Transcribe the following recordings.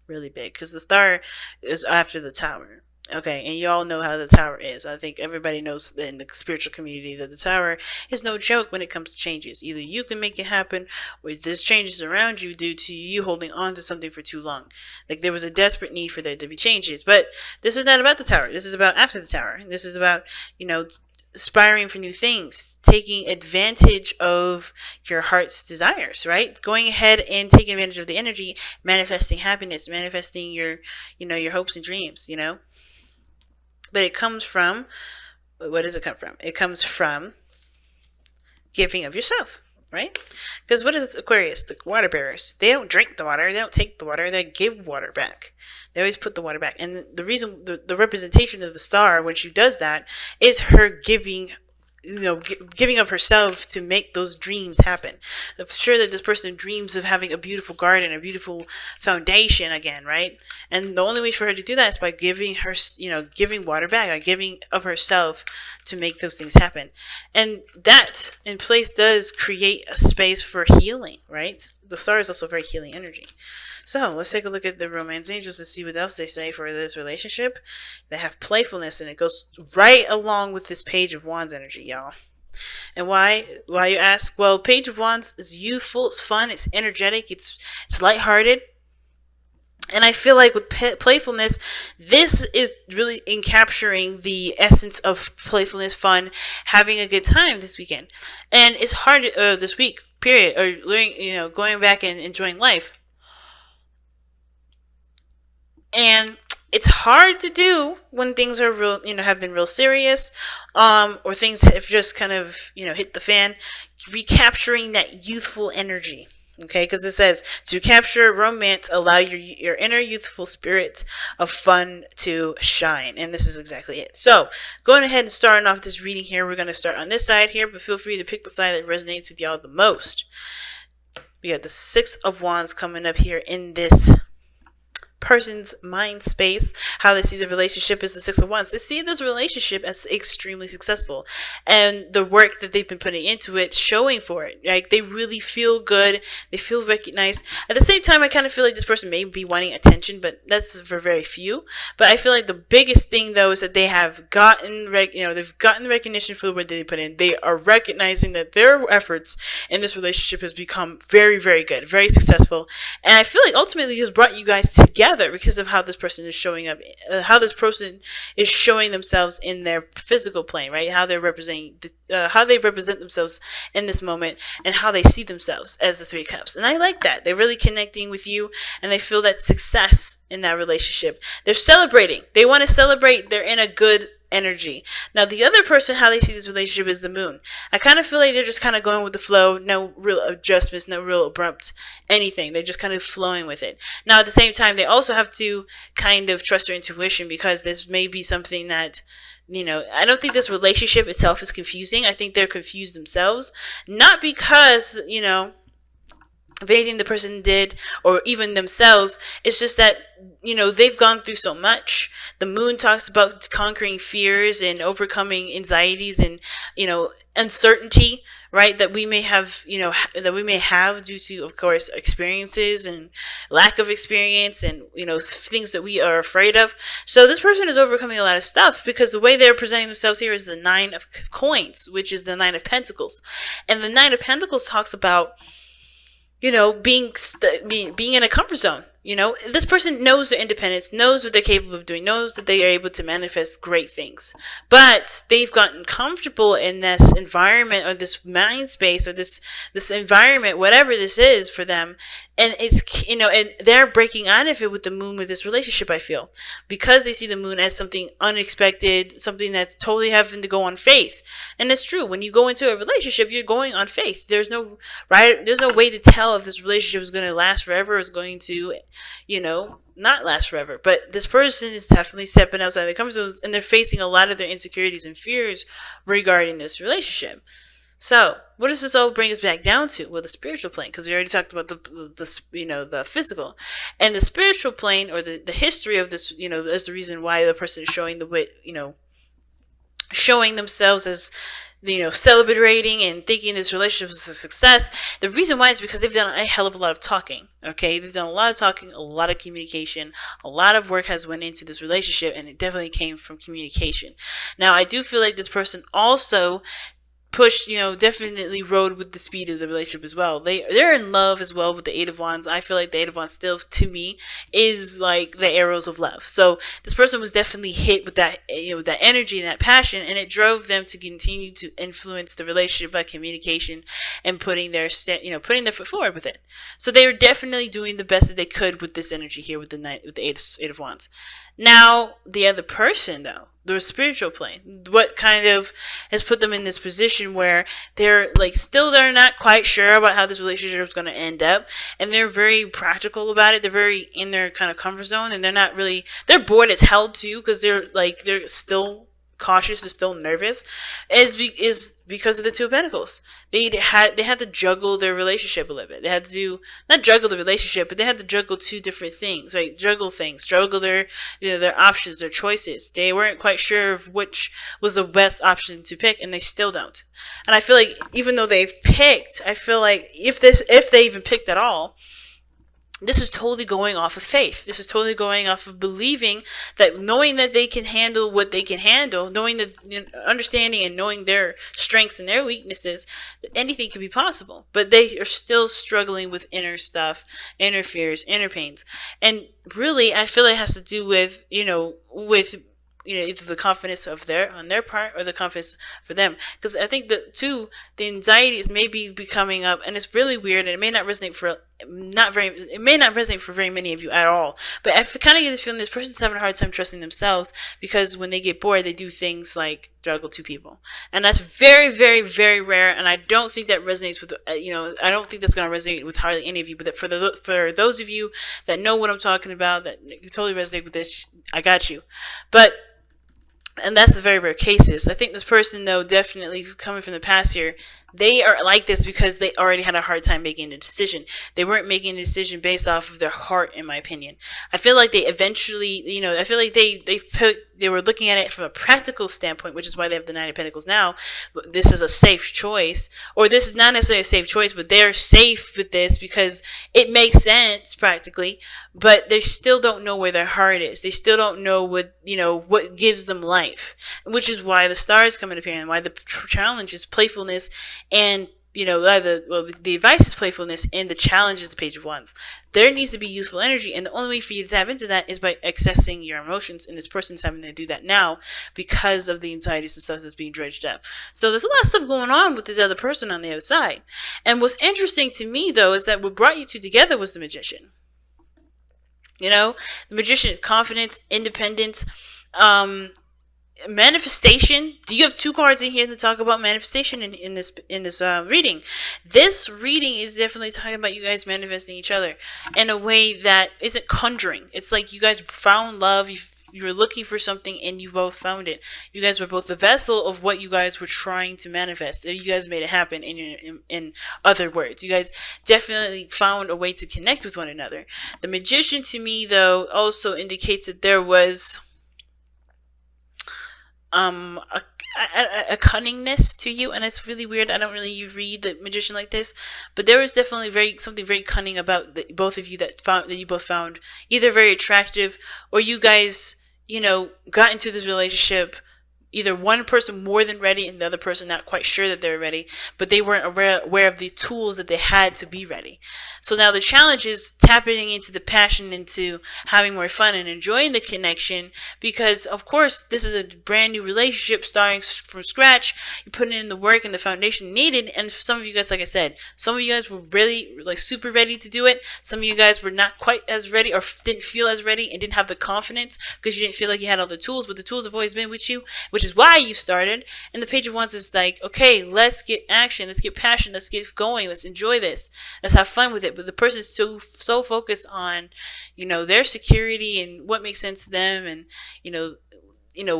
really big, because the star is after the tower. Okay, and you all know how the tower is. I think everybody knows in the spiritual community that the tower is no joke when it comes to changes. Either you can make it happen, or there's changes around you due to you holding on to something for too long. Like there was a desperate need for there to be changes. But this is not about the tower. This is about after the tower. This is about, aspiring for new things, taking advantage of your heart's desires, right? Going ahead and taking advantage of the energy, manifesting happiness, manifesting your hopes and dreams, But it comes from, what does it come from? It comes from giving of yourself, right? Because what is Aquarius? The water bearers. They don't drink the water. They don't take the water. They give water back. They always put the water back. And the reason, the representation of the star when she does that is her giving, giving of herself to make those dreams happen. I'm sure that this person dreams of having a beautiful garden, a beautiful foundation again, right? And the only way for her to do that is by giving her, giving water back, or giving of herself to make those things happen. And that in place does create a space for healing, right? The star is also very healing energy. So let's take a look at the romance angels and see what else they say for this relationship. They have playfulness, and it goes right along with this page of wands energy, y'all. And why you ask? Well, page of wands is youthful, it's fun, it's energetic, it's lighthearted. And I feel like with playfulness, this is really in capturing the essence of playfulness, fun, having a good time this weekend. And it's hard this week, period, or learning, going back and enjoying life. And it's hard to do when things are real, have been real serious, or things have just kind of, hit the fan. Recapturing that youthful energy. Okay, because it says to capture romance, allow your inner youthful spirit of fun to shine, and this is exactly it. So, going ahead and starting off this reading here, we're going to start on this side here, but feel free to pick the side that resonates with y'all the most. We got the Six of Wands coming up here in this person's mind space. How they see the relationship is the Six of Wands. They see this relationship as extremely successful, and the work that they've been putting into it showing for it. Like they really feel good, they feel recognized. At the same time, I kind of feel like this person may be wanting attention, but that's for very few. But I feel like the biggest thing though is that they have gotten they've gotten the recognition for the work that they put in. They are recognizing that their efforts in this relationship has become very, very good, very successful. And I feel like ultimately it has brought you guys together because of how this person is showing up, how this person is showing themselves in their physical plane, right? How they're representing, how they represent themselves in this moment, and how they see themselves as the Three Cups. And I like that. They're really connecting with you, and they feel that success in that relationship. They're celebrating. They want to celebrate. They're in a good energy. Now, the other person, how they see this relationship is the moon. I kind of feel like they're just kind of going with the flow, no real adjustments, no real abrupt anything. They're just kind of flowing with it. Now, at the same time, they also have to kind of trust their intuition, because this may be something that, I don't think this relationship itself is confusing. I think they're confused themselves, not because, of anything the person did or even themselves. It's just that, they've gone through so much. The moon talks about conquering fears and overcoming anxieties and, uncertainty, right? That we may have, due to, of course, experiences and lack of experience and, things that we are afraid of. So this person is overcoming a lot of stuff, because the way they're presenting themselves here is the Nine of Coins, which is the Nine of Pentacles. And the Nine of Pentacles talks about, being in a comfort zone. This person knows their independence, knows what they're capable of doing, knows that they are able to manifest great things. But they've gotten comfortable in this environment, or this mind space, or this environment, whatever this is for them. And it's, and they're breaking out of it with the moon, with this relationship, I feel. Because they see the moon as something unexpected, something that's totally having to go on faith. And it's true. When you go into a relationship, you're going on faith. There's no way to tell if this relationship is going to last forever, or is going to, not last forever. But this person is definitely stepping outside their comfort zones, and they're facing a lot of their insecurities and fears regarding this relationship. So, what does this all bring us back down to? Well, the spiritual plane, because we already talked about the physical, and the spiritual plane, or the history of this, is the reason why the person is showing showing themselves as, celebrating and thinking this relationship is a success. The reason why is because they've done a hell of a lot of talking. Okay, they've done a lot of talking, a lot of communication, a lot of work has went into this relationship, and it definitely came from communication. Now, I do feel like this person also pushed, definitely rode with the speed of the relationship as well. They're in love as well with the Eight of Wands. I feel like the Eight of Wands still, to me, is like the arrows of love. So this person was definitely hit with that, with that energy and that passion, and it drove them to continue to influence the relationship by communication and putting their foot forward with it. So they were definitely doing the best that they could with this energy here with the Eight of Wands. Now, the other person, though, the spiritual plane, what kind of has put them in this position where they're not quite sure about how this relationship is going to end up, and they're very practical about it. They're very in their kind of comfort zone, and they're bored as hell too, because they're still cautious, they're still nervous, is because of the Two of Pentacles. They had to juggle their relationship a little bit. They had to not juggle the relationship, but they had to juggle two different things, right? Juggle their their options, their choices. They weren't quite sure of which was the best option to pick, and they still don't. And I feel like even though they've picked, I feel like if they even picked at all, this is totally going off of faith. This is totally going off of believing that, knowing that they can handle what they can handle, knowing that, understanding and knowing their strengths and their weaknesses, that anything can be possible. But they are still struggling with inner stuff, inner fears, inner pains. And really, I feel it has to do with, either the confidence on their part, or the confidence for them. Because I think the anxiety is maybe becoming up, and it's really weird, and it may not resonate for very many of you at all. But I kind of get this feeling this person's having a hard time trusting themselves, because when they get bored, they do things like juggle two people, and that's very, very, very rare. And I don't think that resonates with I don't think that's going to resonate with hardly any of you. But for those of you that know what I'm talking about, that you totally resonate with this, I got you. And that's the very rare cases. I think this person, though, definitely coming from the past here, they are like this because they already had a hard time making a decision. They weren't making a decision based off of their heart, in my opinion. I feel like they eventually, I feel like they were looking at it from a practical standpoint, which is why they have the Nine of Pentacles now. This is a safe choice, or this is not necessarily a safe choice, but they're safe with this because it makes sense practically, but they still don't know where their heart is. They still don't know what gives them life, which is why the stars come into play, and why the challenge is playfulness. And the advice is playfulness, and the challenge is the Page of Wands. There needs to be useful energy, and the only way for you to tap into that is by accessing your emotions, and this person's having to do that now because of the anxieties and stuff that's being dredged up. So there's a lot of stuff going on with this other person on the other side. And what's interesting to me, though, is that what brought you two together was the Magician. The Magician, confidence, independence, manifestation. Do you have two cards in here to talk about manifestation in this reading? This reading is definitely talking about you guys manifesting each other in a way that isn't conjuring. It's like you guys found love. You were looking for something, and you both found it. You guys were both the vessel of what you guys were trying to manifest. You guys made it happen. In other words, you guys definitely found a way to connect with one another. The Magician, to me, though, also indicates that there was a cunningness to you, and it's really weird. I don't really read the Magician like this, but there was definitely something very cunning about both of you that you both found either very attractive, or you guys got into this relationship, either one person more than ready and the other person not quite sure that they were ready, but they weren't aware of the tools that they had to be ready. So now the challenge is tapping into the passion, into having more fun and enjoying the connection, because of course this is a brand new relationship starting from scratch. You're putting in the work and the foundation needed, and for some of you guys, like I said, some of you guys were really super ready to do it. Some of you guys were not quite as ready, or didn't feel as ready, and didn't have the confidence because you didn't feel like you had all the tools, but the tools have always been with you, which is why you started. And the Page of Wands is like, okay, let's get action, let's get passion, let's get going, let's enjoy this, let's have fun with it. But the person is so focused on their security and what makes sense to them, and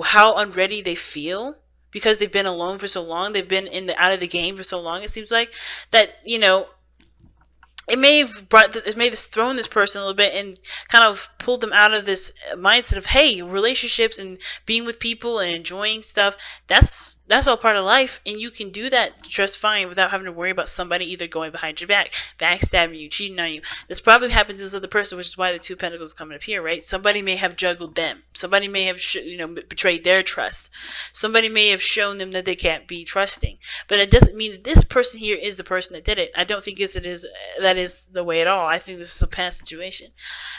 how unready they feel because they've been alone for so long, they've been out of the game for so long. It seems like that it may have thrown this person a little bit and kind of pull them out of this mindset of, hey, relationships and being with people and enjoying stuff, that's all part of life, and you can do that just fine without having to worry about somebody either going behind your back, backstabbing you, cheating on you. This probably happens to this other person, which is why the Two of Pentacles coming up here, right? Somebody may have juggled them. Somebody may have betrayed their trust. Somebody may have shown them that they can't be trusting. But it doesn't mean that this person here is the person that did it. I don't think that is the way at all. I think this is a past situation.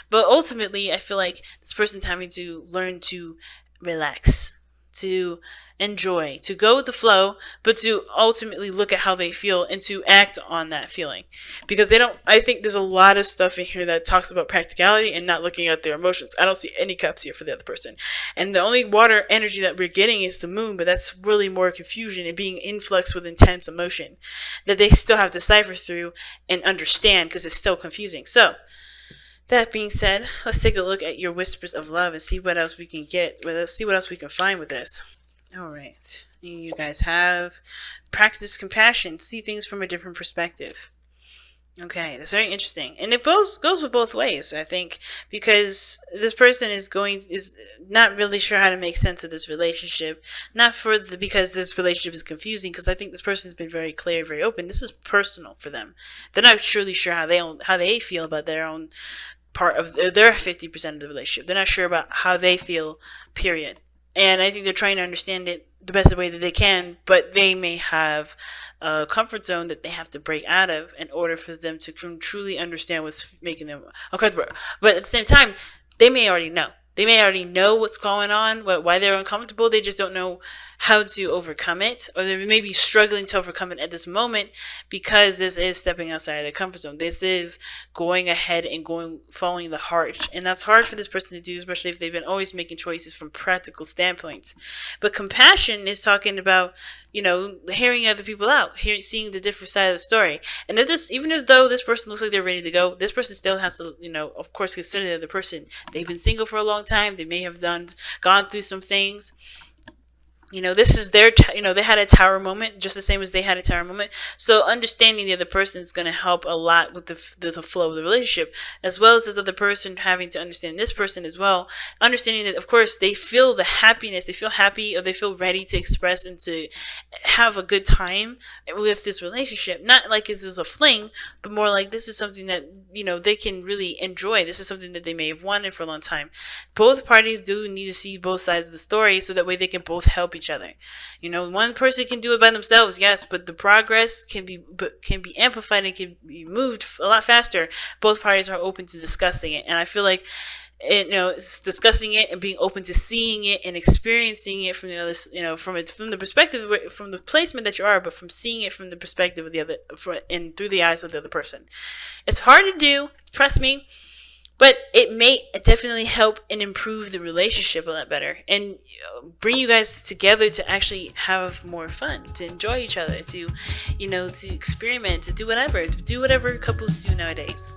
But ultimately, I feel like this person's having to learn to relax, to enjoy, to go with the flow, but to ultimately look at how they feel and to act on that feeling. Because I think there's a lot of stuff in here that talks about practicality and not looking at their emotions. I don't see any cups here for the other person. And the only water energy that we're getting is the moon, but that's really more confusion and being influx with intense emotion that they still have to cipher through and understand, because it's still confusing. So, that being said, let's take a look at your whispers of love and see what else we can get. Let's see what else we can find with this. All right. You guys have practice compassion. See things from a different perspective. Okay, that's very interesting. And it goes with both ways, I think, because this person is not really sure how to make sense of this relationship. Because this relationship is confusing, because I think this person has been very clear, very open. This is personal for them. They're not truly sure how they feel about their own part of their 50% of the relationship. They're not sure about how they feel, period. And I think they're trying to understand it the best way that they can, but they may have a comfort zone that they have to break out of in order for them to truly understand what's making them uncomfortable. But at the same time, they may already know. They may already know what's going on, why they're uncomfortable. They just don't know how to overcome it, or they may be struggling to overcome it at this moment, because this is stepping outside of their comfort zone. This is going ahead and following the heart, and that's hard for this person to do, especially if they've been always making choices from practical standpoints. But compassion is talking about, hearing other people out, seeing the different side of the story. And even though this person looks like they're ready to go, this person still has to, of course, consider the other person. They've been single for a long time. They may have gone through some things. This is their, they had a tower moment just the same as they had a tower moment. So understanding the other person is going to help a lot with the flow of the relationship, as well as this other person having to understand this person as well. Understanding that, of course, they feel the happiness, they feel happy, or they feel ready to express and to have a good time with this relationship. Not like this is a fling, but more like this is something that, they can really enjoy. This is something that they may have wanted for a long time. Both parties do need to see both sides of the story, so that way they can both help each other. One person can do it by themselves, yes, but the progress can be amplified and can be moved a lot faster. Both parties are open to discussing it, and I feel like it's discussing it and being open to seeing it and experiencing it from the other, from the perspective, from the placement that you are, but from seeing it from the perspective of the other, and through the eyes of the other person. It's hard to do, trust me. But it may definitely help and improve the relationship a lot better, and bring you guys together to actually have more fun, to enjoy each other, to experiment, to do whatever couples do nowadays.